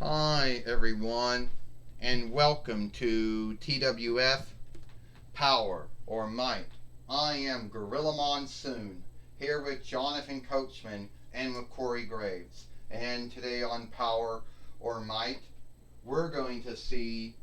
Hi everyone, and welcome to TWF Power or Might. I am Gorilla Monsoon, here with Jonathan Coachman and with Corey Graves. And today on Power or Might, we're going to see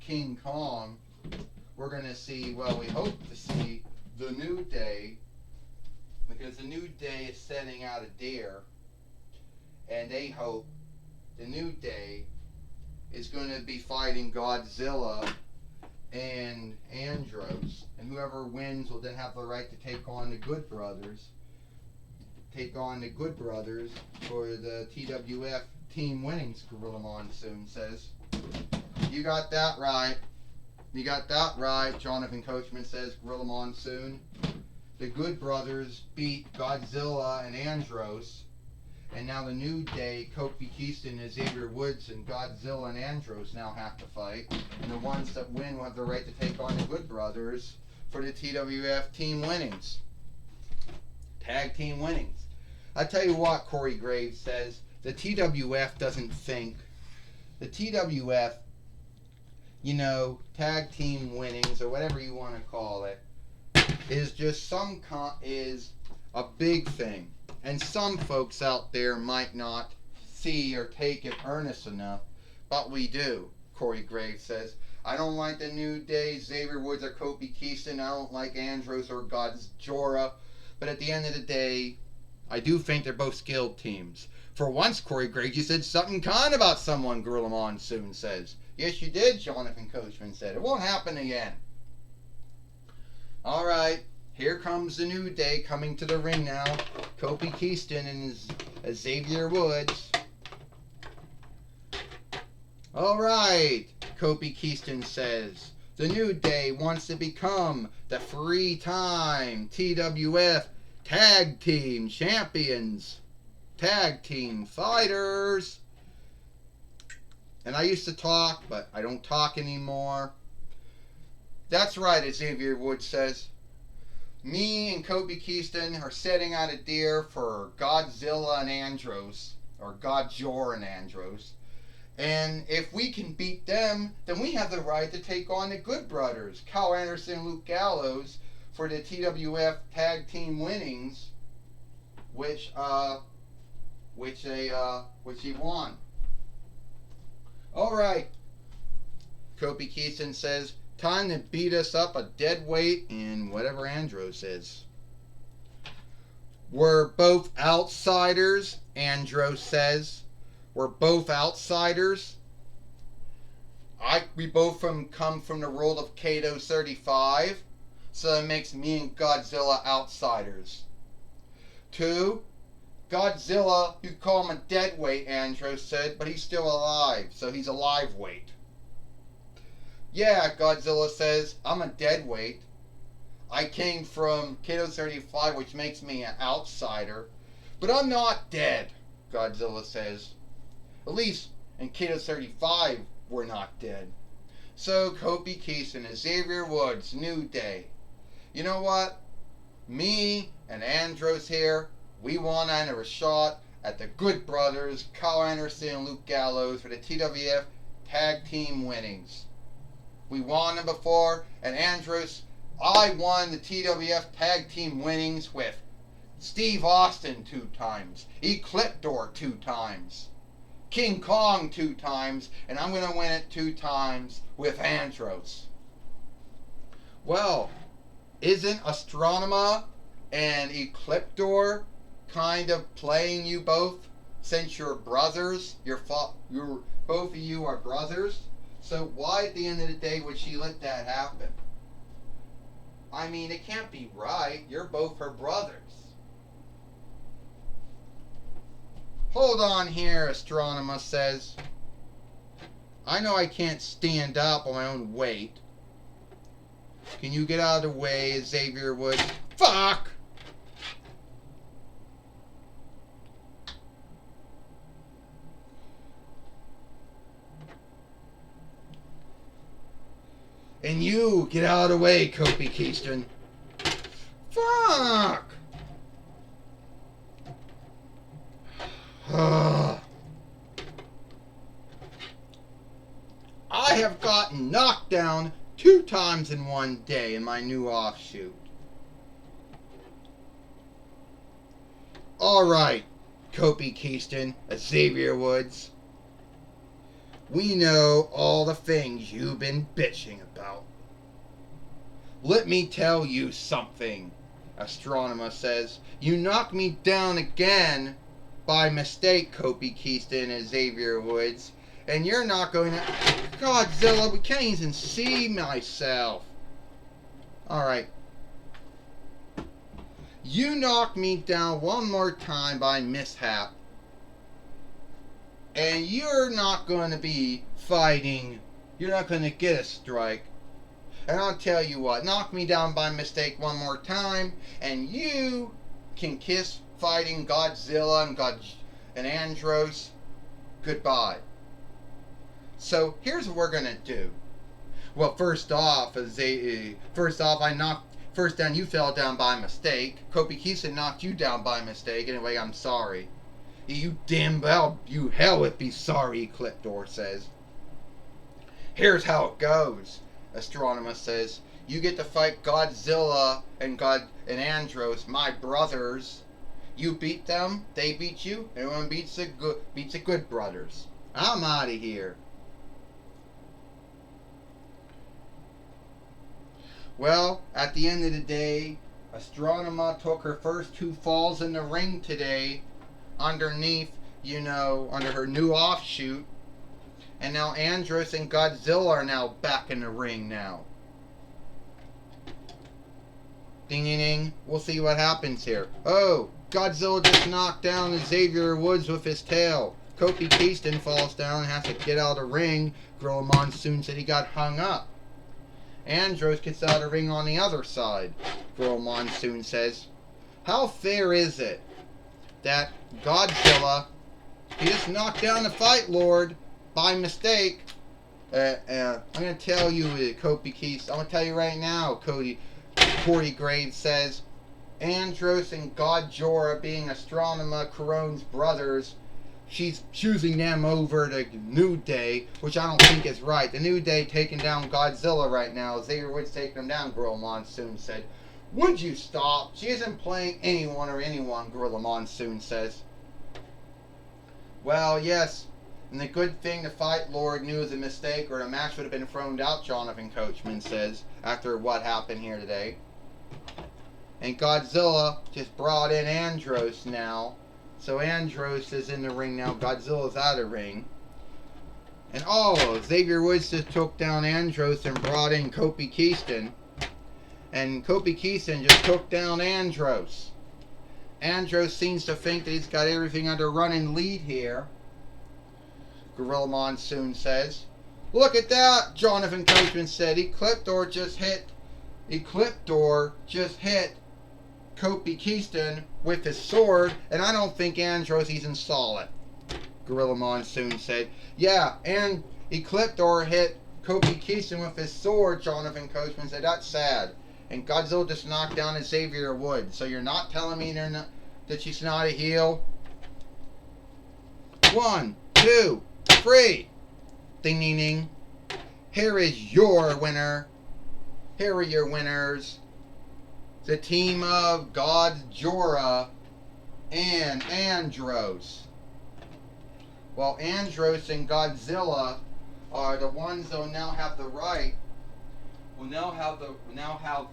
King Kong. We hope to see the New Day, because the New Day is setting out a dare, and they hope the New Day is going to be fighting Godzilla and Andros, and whoever wins will then have the right to take on the Good Brothers for the TWF Team Winnings, Gorilla Monsoon says. You got that right. Jonathan Coachman says, Gorilla Monsoon. The Good Brothers beat Godzilla and Andros, and now the New Day, Kofi Kingston and Xavier Woods, and Godzilla and Andros now have to fight, and the ones that win will have the right to take on the Good Brothers for the TWF Team Winnings. Tag Team Winnings. I tell you what, Corey Graves says, the TWF doesn't think. The TWF, tag team winnings, or whatever you want to call it, is just is a big thing. And some folks out there might not see or take it earnest enough, but we do, Corey Graves says. I don't like the New Day, Xavier Woods or Kofi Kingston. I don't like Andros or Godzilla. But at the end of the day, I do think they're both skilled teams. For once, Corey Graves, you said something kind about someone, Gorilla Monsoon says. Yes, you did, Jonathan Coachman said. It won't happen again. All right, here comes the New Day coming to the ring now. Kofi Kingston and Xavier Woods. All right, Kofi Kingston says. The New Day wants to become the 3-time TWF Tag Team Champions. Tag Team Fighters. And I used to talk, but I don't talk anymore. That's right, Xavier Woods says. Me and Kofi Kingston are setting out a dare for Godzilla and Andros, or Godzilla and Andros. And if we can beat them, then we have the right to take on the Good Brothers, Cal Anderson and Luke Gallows, for the TWF Tag Team Winnings, which he won. All right, Kofi Kingston says, time to beat us up a dead weight in whatever Andros is. We're both outsiders, Andros says. We're both outsiders. We both come from the world of Kato 35, so that makes me and Godzilla outsiders. 2, Godzilla, you call him a dead weight, Andros said, but he's still alive, so he's a live weight. Yeah, Godzilla says, I'm a dead weight. I came from Kato 35, which makes me an outsider, but I'm not dead, Godzilla says. At least in Kato 35, we're not dead. So Kofi Kingston and Xavier Woods, New Day. You know what? Me and Andros here, we want to enter a shot at the Good Brothers, Cal Anderson and Luke Gallows, for the TWF Tag Team Winnings. We won them before, and Andros, I won the TWF Tag Team Winnings with Steve Austin 2 times, Ecliptor 2 times, King Kong 2 times, and I'm going to win it 2 times with Andros. Well, isn't Astronema and Ecliptor kind of playing you both, since you're brothers? Both of you are brothers. So why at the end of the day would she let that happen? I mean, it can't be right. You're both her brothers. Hold on here, Astronema says. I know I can't stand up on my own weight. Can you get out of the way, Xavier Woods? Fuck! And you, get out of the way, Kofi Kingston. Fuck! I have gotten knocked down 2 times in one day in my new offshoot. Alright, Kobe Keyston, Xavier Woods. We know all the things you've been bitching about. Let me tell you something, Astronomer says. You knocked me down again by mistake, Kobe Keyston and Xavier Woods. And you're not going to... Godzilla, we can't even see myself. Alright. You knocked me down one more time by mishap. And you're not going to be fighting. You're not going to get a strike. And I'll tell you what. Knock me down by mistake one more time. And you can kiss fighting Godzilla and Andros goodbye. So here's what we're gonna do. Well, first off, you fell down by mistake. Kobe Keyston knocked you down by mistake. Anyway, I'm sorry. You damn well, you hell would be sorry, Ecliptor says. Here's how it goes, Astronomer says. You get to fight Godzilla and Andros, my brothers. You beat them, they beat you. Everyone beats the good brothers. I'm out of here. Well, at the end of the day, Astronomer took her first 2 falls in the ring today underneath, under her new offshoot. And now Andros and Godzilla are now back in the ring now. Ding ding ding. We'll see what happens here. Oh, Godzilla just knocked down Xavier Woods with his tail. Kobe Keyston falls down and has to get out of the ring. Gorilla Monsoon said he got hung up. Andros gets out of the ring on the other side. Gorilla Monsoon says, how fair is it that Godzilla, he just knocked down the Fight Lord by mistake? I'm going to tell you, Kobe Keyston, I'm going to tell you right now, Corey Graves says, Andros and Godzilla being Astronomer Corone's brothers, she's choosing them over the New Day, which I don't think is right. The New Day taking down Godzilla right now. Xavier Woods taking them down, Gorilla Monsoon said. Would you stop? She isn't playing anyone, Gorilla Monsoon says. Well, yes. And the good thing the Fight Lord knew was a mistake, or the match would have been thrown out, Jonathan Coachman says, after what happened here today. And Godzilla just brought in Andros now. So Andros is in the ring now. Godzilla's out of the ring. And Xavier Woods just took down Andros and brought in Kobe Keyston. And Kobe Keyston just took down Andros. Andros seems to think that he's got everything under running lead here. Gorilla Monsoon says. Look at that, Jonathan Coachman said. Ecliptor just hit Kobe Keyston with his sword, and I don't think Andros even saw it. Gorilla Monsoon said. Yeah, and Ecliptor hit Kobe Keyston with his sword, Jonathan Coachman said. That's sad. And Godzilla just knocked down Xavier Woods. So you're not telling me that she's not a heel? 1, 2, 3. Ding ding ding. Here is your winner. Here are your winners. The team of Godzilla and Andros. Well, Andros and Godzilla are the ones that will now have the right. Will now have the right. Will now have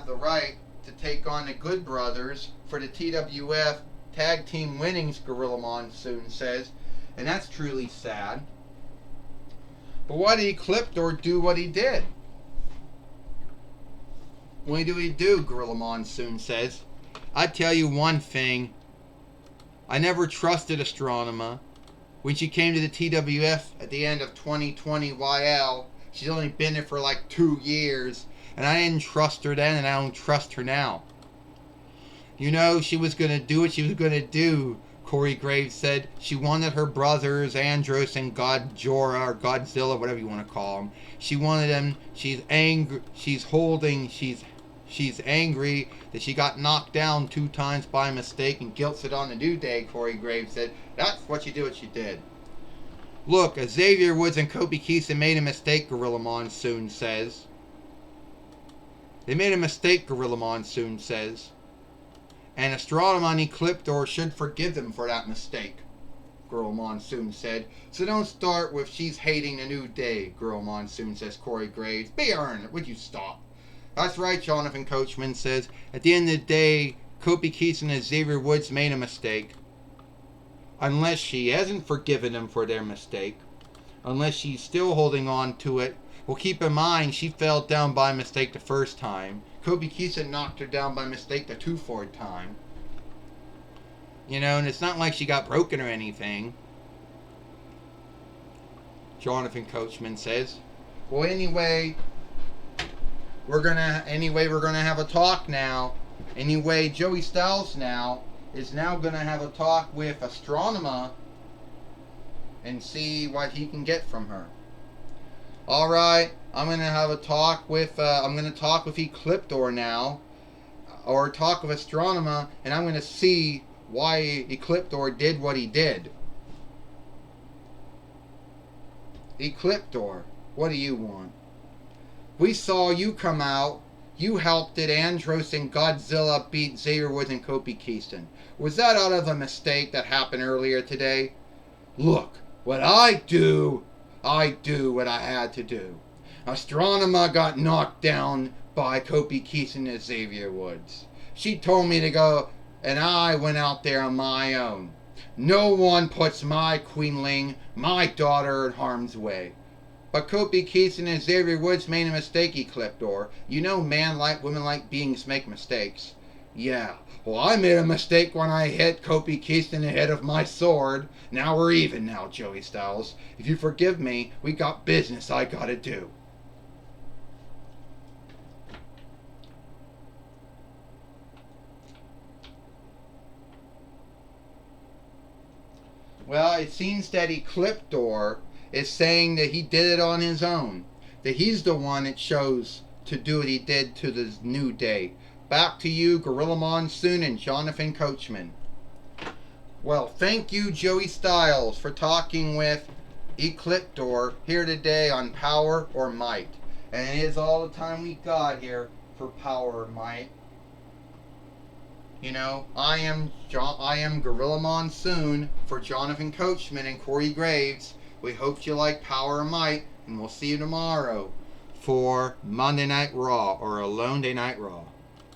the right to take on the Good Brothers for the TWF Tag Team Winnings, Gorilla Monsoon says. And that's truly sad. But why did Ecliptor do what he did? What did he do, Gorilla Monsoon says. I tell you one thing. I never trusted Astronomer. When she came to the TWF at the end of 2020 YL, she's only been there for like 2 years. And I didn't trust her then, and I don't trust her now. She was going to do what she was going to do. Corey Graves said she wanted her brothers, Andros and Godzilla, or Godzilla, whatever you want to call them. She wanted them. She's angry. She's angry that she got knocked down 2 times by mistake and guilts it on the New Day, Corey Graves said. That's what you do, what you did. Look, Xavier Woods and Kofi Kingston made a mistake, Gorilla Monsoon says. They made a mistake, Gorilla Monsoon says. And Astronomer and Ecliptor should forgive them for that mistake, Gorilla Monsoon said. So don't start with she's hating the New Day, Gorilla Monsoon says, Corey Graves. Powerrr, would you stop? That's right, Jonathan Coachman says. At the end of the day, Kofi Kingston and Xavier Woods made a mistake. Unless she hasn't forgiven them for their mistake. Unless she's still holding on to it. Well, keep in mind, she fell down by mistake the first time. Kofi Kingston knocked her down by mistake the 4th time. You know, and it's not like she got broken or anything. Jonathan Coachman says. Well, anyway, we're gonna have a talk now. Anyway, Joey Styles now is gonna have a talk with Astronomer and see what he can get from her. All right, I'm gonna have a talk with Ecliptor now, or talk with Astronomer, and I'm gonna see why Ecliptor did what he did. Ecliptor, what do you want? We saw you come out. You helped it. Andros and Godzilla beat Xavier Woods and Kofi Kingston. Was that out of a mistake that happened earlier today? Look, what I do what I had to do. Astronomer got knocked down by Kofi Kingston and Xavier Woods. She told me to go, and I went out there on my own. No one puts my queenling, my daughter, in harm's way. But Kofi Kingston and Xavier Woods made a mistake, Ecliptor. You know women-like beings make mistakes. Yeah, well, I made a mistake when I hit Kofi Kingston in the head of my sword. Now we're even now, Joey Styles. If you forgive me, we got business I gotta do. Well, it seems that Ecliptor is saying that he did it on his own. That he's the one that chose to do what he did to the New Day. Back to you, Gorilla Monsoon and Jonathan Coachman. Well, thank you, Joey Styles, for talking with Ecliptor here today on Power or Might. And it is all the time we got here for Power or Might. You know, I am Gorilla Monsoon for Jonathan Coachman and Corey Graves. We hope you like Power or Might, and we'll see you tomorrow for Monday Night Raw, or Alone Day Night Raw.